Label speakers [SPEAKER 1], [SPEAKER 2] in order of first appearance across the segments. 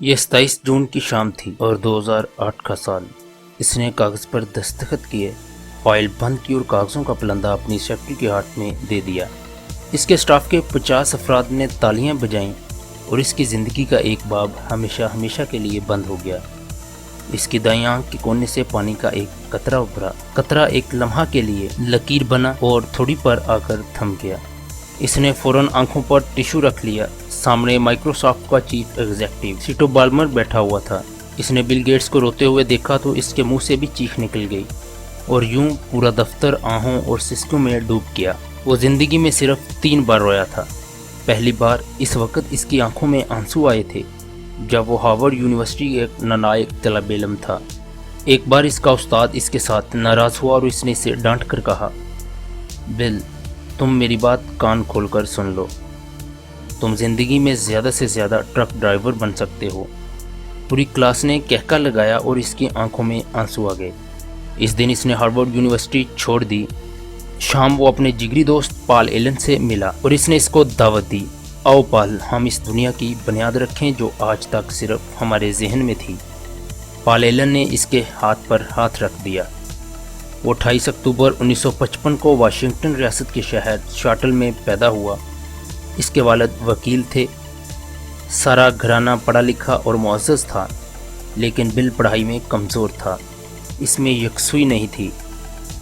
[SPEAKER 1] یہ 27 جون کی شام تھی اور 2008 کا سال۔ اس نے کاغذ پر دستخط کیے، فائل بند کی اور کاغذوں کا پلندہ اپنی سیکرٹری کے ہاتھ میں دے دیا۔ اس کے اسٹاف کے 50 افراد نے تالیاں بجائیں اور اس کی زندگی کا ایک باب ہمیشہ کے لیے بند ہو گیا۔ اس کی دائیں آنکھ کے کونے سے پانی کا ایک قطرہ ابھرا۔ قطرہ ایک لمحہ کے لیے لکیر بنا اور تھوڑی پر آ کر تھم گیا۔ اس نے فوراً آنکھوں پر ٹشو رکھ لیا۔ سامنے مائکروسافٹ کا چیف ایگزیکٹو سیٹو بالمر بیٹھا ہوا تھا۔ اس نے بل گیٹس کو روتے ہوئے دیکھا تو اس کے منہ سے بھی چیخ نکل گئی اور یوں پورا دفتر آہوں اور سسکوں میں ڈوب گیا۔ وہ زندگی میں صرف 3 بار رویا تھا۔ پہلی بار اس وقت اس کی آنکھوں میں آنسو آئے تھے جب وہ ہارورڈ یونیورسٹی ایک نالائق طالب علم تھا۔ ایک بار اس کا استاد اس کے ساتھ ناراض ہوا اور اس نے اسے ڈانٹ کر کہا، بل، تم میری بات کان کھول کر سن لو، تم زندگی میں زیادہ سے زیادہ ٹرک ڈرائیور بن سکتے ہو۔ پوری کلاس نے کہکا لگایا اور اس کی آنکھوں میں آنسو آ گئے۔ اس دن اس نے ہارورڈ یونیورسٹی چھوڑ دی۔ شام وہ اپنے جگری دوست پال ایلن سے ملا اور اس نے اس کو دعوت دی، آؤ پال، ہم اس دنیا کی بنیاد رکھیں جو آج تک صرف ہمارے ذہن میں تھی۔ پال ایلن نے اس کے ہاتھ پر ہاتھ رکھ دیا۔ وہ 28 اکتوبر 1955 کو واشنگٹن ریاست کے شہر شاٹل میں پیدا ہوا۔ اس کے والد وکیل تھے۔ سارا گھرانہ پڑھا لکھا اور معزز تھا، لیکن بل پڑھائی میں کمزور تھا۔ اس میں یکسوئی نہیں تھی،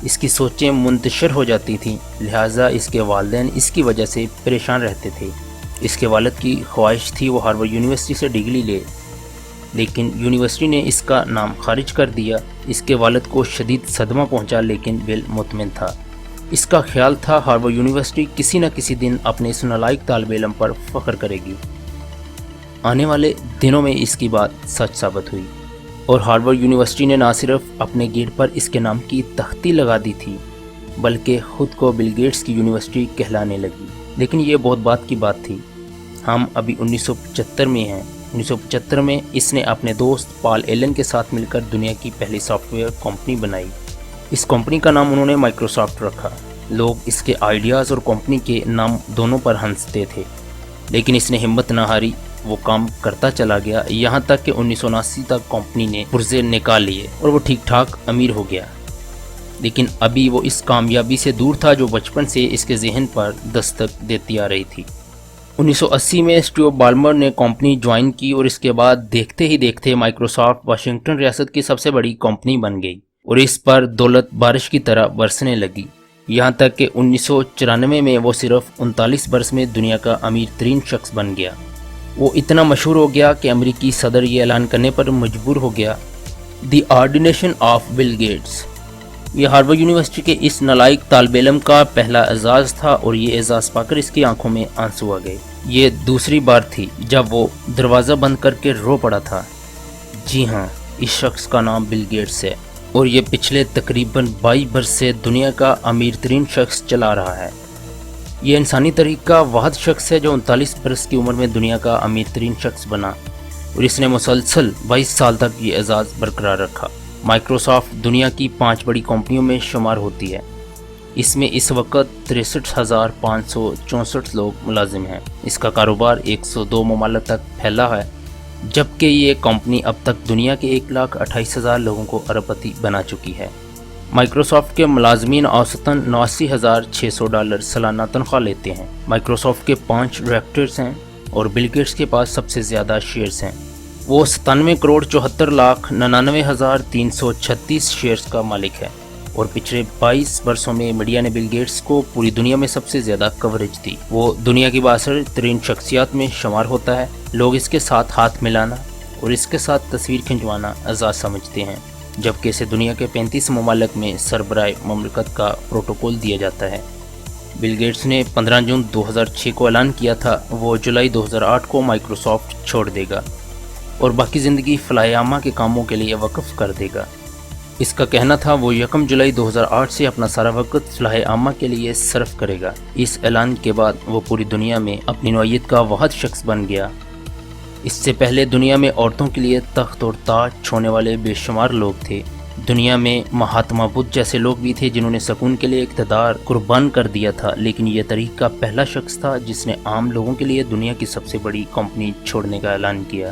[SPEAKER 1] اس کی سوچیں منتشر ہو جاتی تھیں، لہٰذا اس کے والدین اس کی وجہ سے پریشان رہتے تھے۔ اس کے والد کی خواہش تھی وہ ہارورڈ یونیورسٹی سے ڈگری لے، لیکن یونیورسٹی نے اس کا نام خارج کر دیا۔ اس کے والد کو شدید صدمہ پہنچا، لیکن بل مطمئن تھا۔ اس کا خیال تھا ہارورڈ یونیورسٹی کسی نہ کسی دن اپنے اس نالائق طالب علم پر فخر کرے گی۔ آنے والے دنوں میں اس کی بات سچ ثابت ہوئی اور ہارورڈ یونیورسٹی نے نہ صرف اپنے گیٹ پر اس کے نام کی تختی لگا دی تھی، بلکہ خود کو بل گیٹس کی یونیورسٹی کہلانے لگی۔ لیکن یہ بہت بات کی بات تھی۔ ہم ابھی 1975 میں ہیں۔ 1975 میں اس نے اپنے دوست پال ایلن کے ساتھ مل کر دنیا کی پہلی سافٹ ویئر کمپنی بنائی۔ اس کمپنی کا نام انہوں نے مائکروسافٹ رکھا۔ لوگ اس کے آئیڈیاز اور کمپنی کے نام دونوں پر ہنستے تھے، لیکن اس نے ہمت نہ ہاری۔ وہ کام کرتا چلا گیا، یہاں تک کہ 1979 تک کمپنی نے پرزے نکال لیے اور وہ ٹھیک ٹھاک امیر ہو گیا۔ لیکن ابھی وہ اس کامیابی سے دور تھا جو بچپن سے اس کے ذہن پر دستک دیتی آ رہی تھی۔ 1980 میں سٹیو بالمر نے کمپنی جوائن کی اور اس کے بعد دیکھتے ہی دیکھتے مائکروسافٹ واشنگٹن ریاست کی سب سے بڑی کمپنی بن گئی اور اس پر دولت بارش کی طرح برسنے لگی، یہاں تک کہ 1994 میں وہ صرف 39 برس میں دنیا کا امیر ترین شخص بن گیا۔ وہ اتنا مشہور ہو گیا کہ امریکی صدر یہ اعلان کرنے پر مجبور ہو گیا، دی آرڈینیشن آف بل گیٹس۔ یہ ہارورڈ یونیورسٹی کے اس نالائق طالب علم کا پہلا اعزاز تھا اور یہ اعزاز پا کر اس کی آنکھوں میں آنسو آ گئے۔ یہ دوسری بار تھی جب وہ دروازہ بند کر کے رو پڑا تھا۔ جی ہاں، اس شخص کا نام بل گیٹس ہے اور یہ پچھلے تقریباً 22 برس سے دنیا کا امیر ترین شخص چلا رہا ہے۔ یہ انسانی تاریخ کا واحد شخص ہے جو 39 برس کی عمر میں دنیا کا امیر ترین شخص بنا اور اس نے مسلسل 22 سال تک یہ اعزاز برقرار رکھا۔ مائکروسافٹ دنیا کی 5 بڑی کمپنیوں میں شمار ہوتی ہے۔ اس میں اس وقت 63,564 لوگ ملازم ہیں۔ اس کا کاروبار 102 ممالک تک پھیلا ہے، جبکہ یہ کمپنی اب تک دنیا کے 1,28,000 لوگوں کو ارب پتی بنا چکی ہے۔ مائکروسافٹ کے ملازمین اوسطاً $89,600 سالانہ تنخواہ لیتے ہیں۔ مائکروسافٹ کے 5 ڈائریکٹرز ہیں اور بل گیٹس کے پاس سب سے زیادہ شیئرز ہیں۔ وہ 97,74,99,336 شیئرز کا مالک ہے اور پچھلے 22 برسوں میں میڈیا نے بل گیٹس کو پوری دنیا میں سب سے زیادہ کوریج دی۔ وہ دنیا کی بااثر ترین شخصیات میں شمار ہوتا ہے۔ لوگ اس کے ساتھ ہاتھ ملانا اور اس کے ساتھ تصویر کھنچوانا اعزاز سمجھتے ہیں، جبکہ اسے دنیا کے 35 ممالک میں سربراہ مملکت کا پروٹوکول دیا جاتا ہے۔ بل گیٹس نے 15 جون 2006 کو اعلان کیا تھا وہ جولائی 2008 کو مائکروسافٹ چھوڑ دے گا اور باقی زندگی فلاح عامہ کے کاموں کے لیے وقف کر دے گا۔ اس کا کہنا تھا وہ 1 جولائی 2008 سے اپنا سارا وقت فلاح عامہ کے لیے صرف کرے گا۔ اس اعلان کے بعد وہ پوری دنیا میں اپنی نوعیت کا واحد شخص بن گیا۔ اس سے پہلے دنیا میں عورتوں کے لیے تخت اور تاج چھوڑنے والے بے شمار لوگ تھے۔ دنیا میں مہاتما بدھ جیسے لوگ بھی تھے جنہوں نے سکون کے لیے اقتدار قربان کر دیا تھا، لیکن یہ تاریخ کا پہلا شخص تھا جس نے عام لوگوں کے لیے دنیا کی سب سے بڑی کمپنی چھوڑنے کا اعلان کیا۔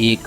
[SPEAKER 1] $1